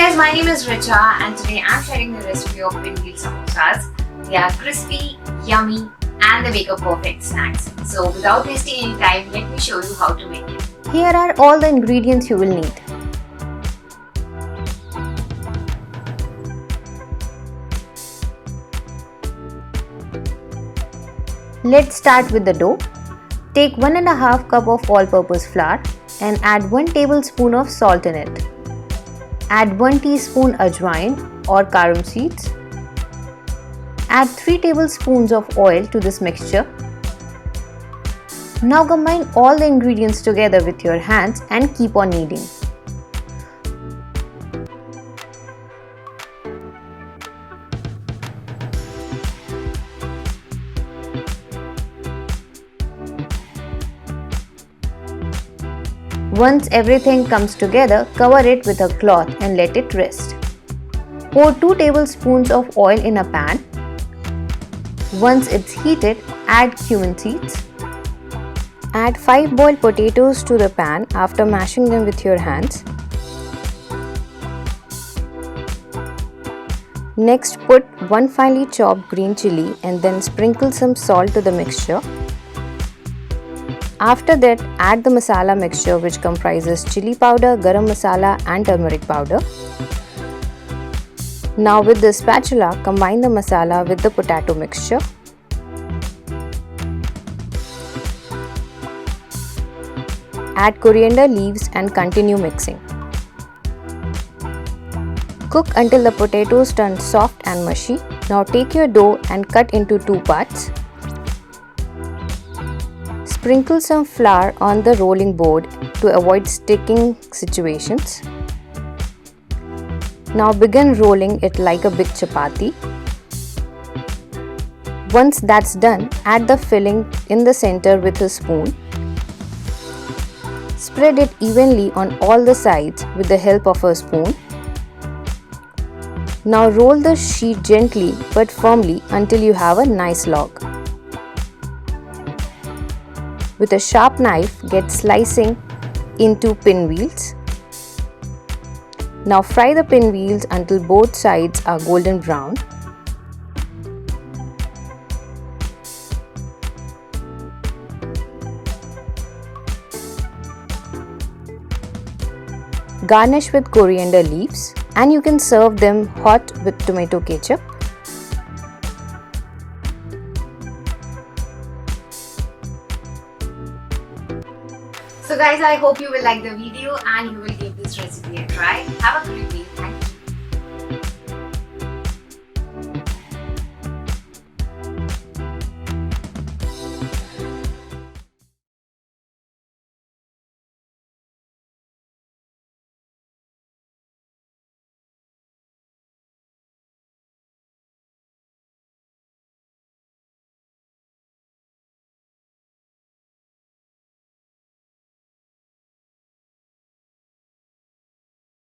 guys, my name is Richa and today I'm sharing the recipe of Pinwheel Samosas. They are crispy, yummy and they make a perfect snacks. So without wasting any time, let me show you how to make it. Here are all the ingredients you will need. Let's start with the dough. Take 1.5 cup of all-purpose flour and add 1 tablespoon of salt in it. Add 1 teaspoon ajwain or carom seeds. Add 3 tablespoons of oil to this mixture. Now combine all the ingredients together with your hands and keep on kneading. Once everything comes together, cover it with a cloth and let it rest. Pour 2 tablespoons of oil in a pan. Once it's heated, add cumin seeds. Add 5 boiled potatoes to the pan after mashing them with your hands. Next, put 1 finely chopped green chilli and then sprinkle some salt to the mixture. After that, add the masala mixture which comprises chili powder, garam masala and turmeric powder. Now with the spatula, combine the masala with the potato mixture. Add coriander leaves and continue mixing. Cook until the potatoes turn soft and mushy. Now take your dough and cut into 2 parts. Sprinkle some flour on the rolling board to avoid sticking situations. Now begin rolling it like a big chapati. Once that's done, add the filling in the center with a spoon. Spread it evenly on all the sides with the help of a spoon. Now roll the sheet gently but firmly until you have a nice log. With a sharp knife, get slicing into pinwheels. Now fry the pinwheels until both sides are golden brown. Garnish with coriander leaves and you can serve them hot with tomato ketchup. So guys, I hope you will like the video and you will give this recipe a try. Have a great day. Thank you.